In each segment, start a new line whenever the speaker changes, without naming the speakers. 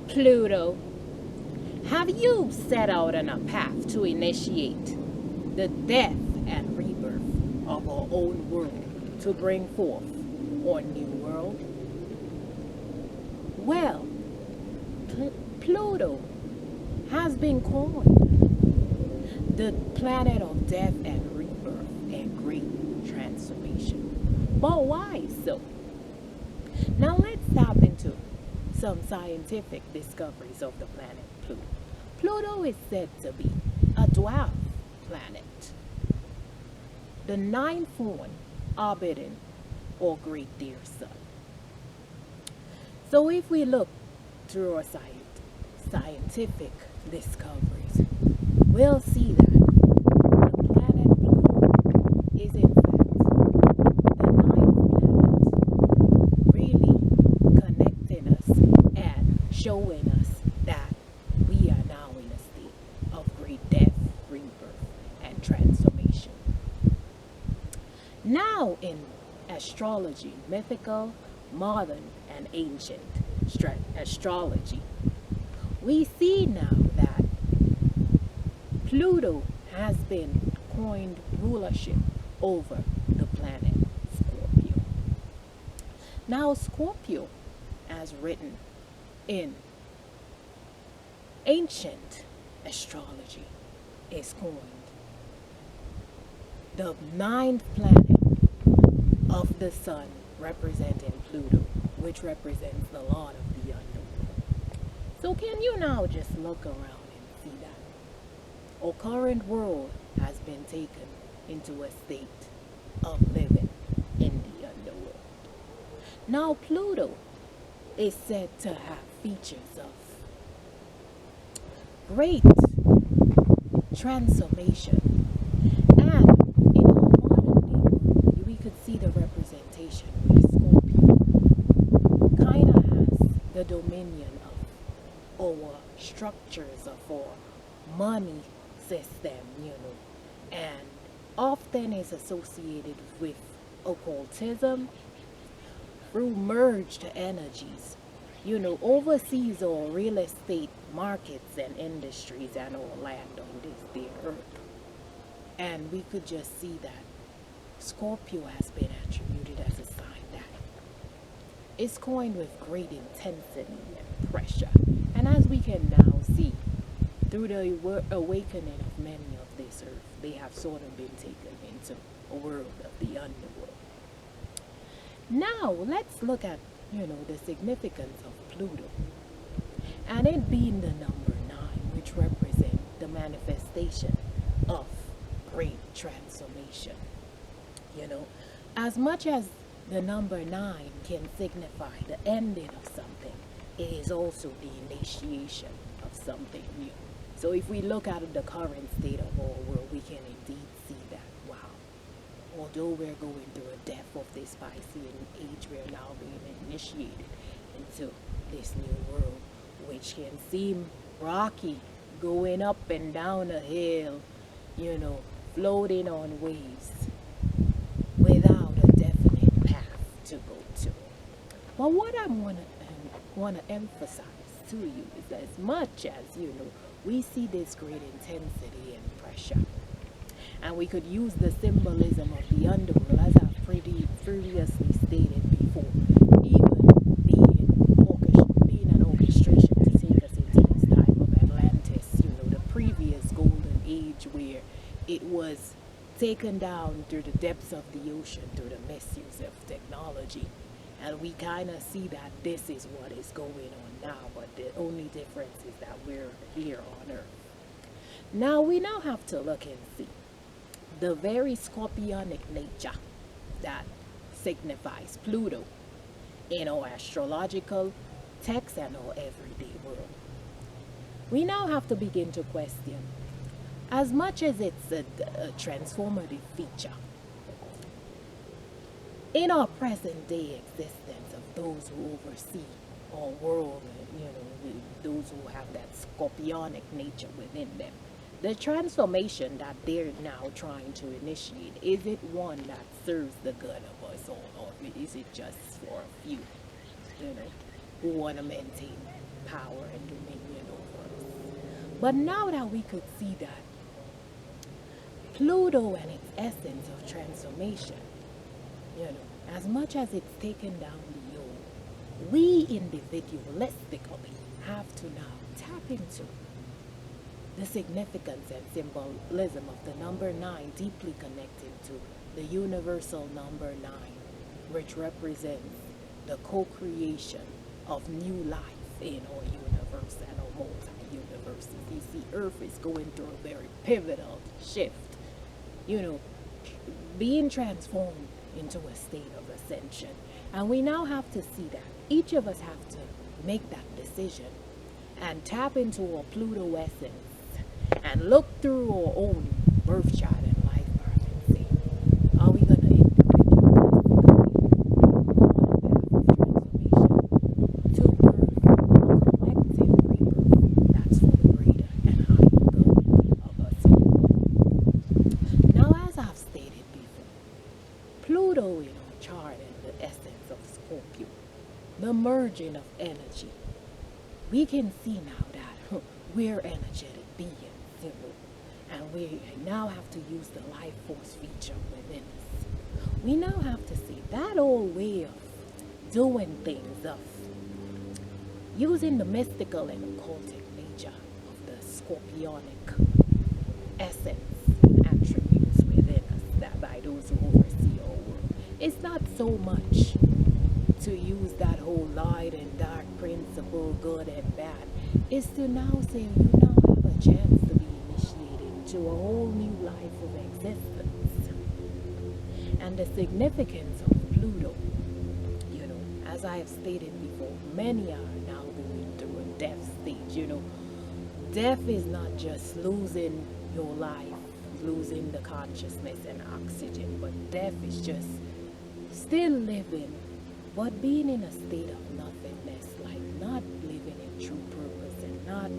Pluto, have you set out on a path to initiate the death and rebirth of our own world to bring forth our new world? Well, Pluto has been coined the planet of death and rebirth and great transformation. But why so? Now let's tap into some scientific discoveries of the planet Pluto. Pluto is said to be a dwarf planet, the ninth one orbiting our great dear sun. So if we look through our scientific discoveries, we'll see that the planet Pluto is in fact the ninth planet, really connecting us and showing us that we are now in a state of great death, rebirth, and transformation. Now in astrology, mythical, modern, and ancient astrology, we see now that Pluto has been coined rulership over the planet Scorpio. Now Scorpio, as written in ancient astrology, is coined the ninth planet of the sun, representing Pluto, which represents the Lord of the underworld. So can you now just look around and see that our current world has been taken into a state of living in the underworld. Now Pluto is said to have features of great transformation, and in our modern day world, we could see the representation where Scorpio kind of has the dominion of our structures of our money system, and often is associated with occultism through merged energies, oversees our real estate markets and industries and our land on this dear earth. And we could just see that Scorpio has been attributed as a sign that it's coined with great intensity and pressure. And as we can now see, through the awakening of many of this earth, they have sort of been taken into a world of the underworld. Now, let's look at, the significance of Pluto. And it being the number 9, which represents the manifestation of great transformation. As much as the number 9 can signify the ending of something, it is also the initiation of something new. So if we look at the current state of our world, we can indeed see that, wow, although we're going through a death of this Piscean age, we're now being initiated into this new world, which can seem rocky, going up and down a hill, floating on waves, without a definite path to go to. But what I want to emphasize to you is that as much as, we see this great intensity and pressure, and we could use the symbolism of the underworld, as I've previously stated before, even being an orchestration to take us into this time of Atlantis, the previous golden age where it was taken down through the depths of the ocean through the misuse of technology. And we kind of see that this is what is going on now, but the only difference is that we're here on Earth. Now we now have to look and see the very scorpionic nature that signifies Pluto in our astrological text and our everyday world. We now have to begin to question, as much as it's a transformative feature, in our present day existence of those who oversee our world, those who have that scorpionic nature within them, the transformation that they're now trying to initiate, is it one that serves the good of us all, or is it just for a few, who want to maintain power and dominion over us. But now that we could see that Pluto and its essence of transformation, as much as it's taken down the old, we individualistically have to now tap into the significance and symbolism of the number 9, deeply connected to the universal number 9, which represents the co-creation of new life in our universe and our multi-universes. You see, Earth is going through a very pivotal shift, being transformed into a state of ascension. And we now have to see that each of us have to make that decision and tap into our Pluto essence and look through our own birth chart and life path and say, are we going to individualistically go on a path of transformation to birth a collective rebirth that's for the greater and higher good of us all? Now, as I've stated before, Pluto in our chart and the essence of Scorpio, the merging of energy, we can see now that we're energetic beings, and we now have to use the life force feature within us. We now have to see that old way of doing things, of using the mystical and occultic nature of the scorpionic essence and attributes within us, that by those who oversee our world. It's not so much to use that whole light and dark principle, good and bad. It's to now say you now have a chance to be initiated into a whole new life of existence. And the significance of Pluto, as I have stated before, many are now going through a death stage. Death is not just losing your life, losing the consciousness and oxygen, but death is just still living, but being in a state of nothingness, like not living in true purpose and not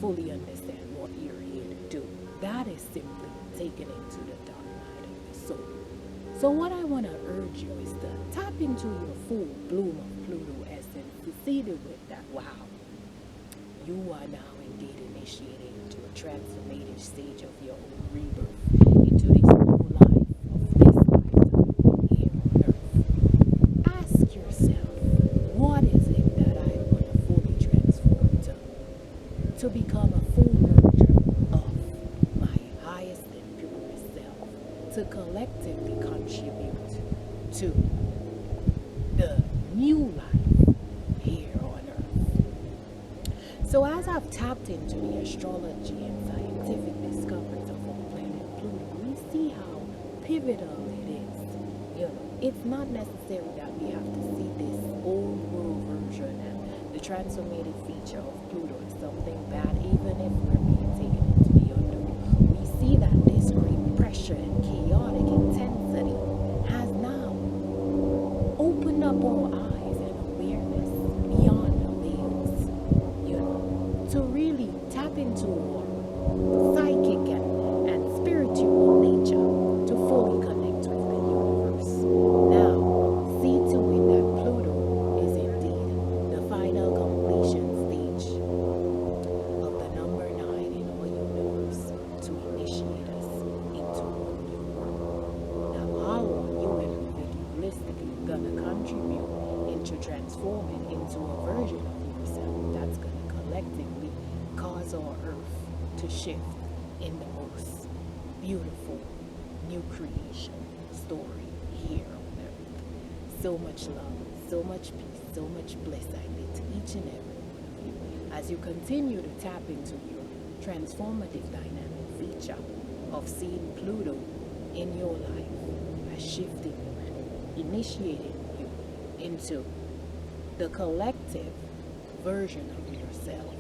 fully understand what you're here to do. That is simply taken into the dark night of the soul. So what I want to urge you is to tap into your full bloom of Pluto essence, to see the with that, wow, you are now indeed initiating into a transformative stage of your own rebirth into this new life of this lifetime here on earth. Ask yourself, what is it that I want to fully transform to become a full merger of my highest and purest self, to collectively contribute to the new life here on earth. So as I've tapped into the astrology and scientific discoveries of our planet Pluto, we see how pivotal it is. It's not necessary that we have to see this old world version and the transformative feature of Pluto as something bad, even if we're being taken into the unknown. We see that this great pressure and chaotic intensity has now opened up our eyes and awareness beyond the veils, to really tap into our psychic and spiritual nature to fully connect with the universe. Now, see to it that Pluto is indeed the final completion stage of the number 9 in our universe to initiate us into a new world. Now, how are you individualistically gonna contribute into transforming into a version of yourself that's gonna collectively cause our earth to shift in the most beautiful new creation story here on earth? So much love, so much peace, so much bliss I bid to each and every one of you as you continue to tap into your transformative dynamic feature of seeing Pluto in your life as shifting you and initiating you into the collective version of yourself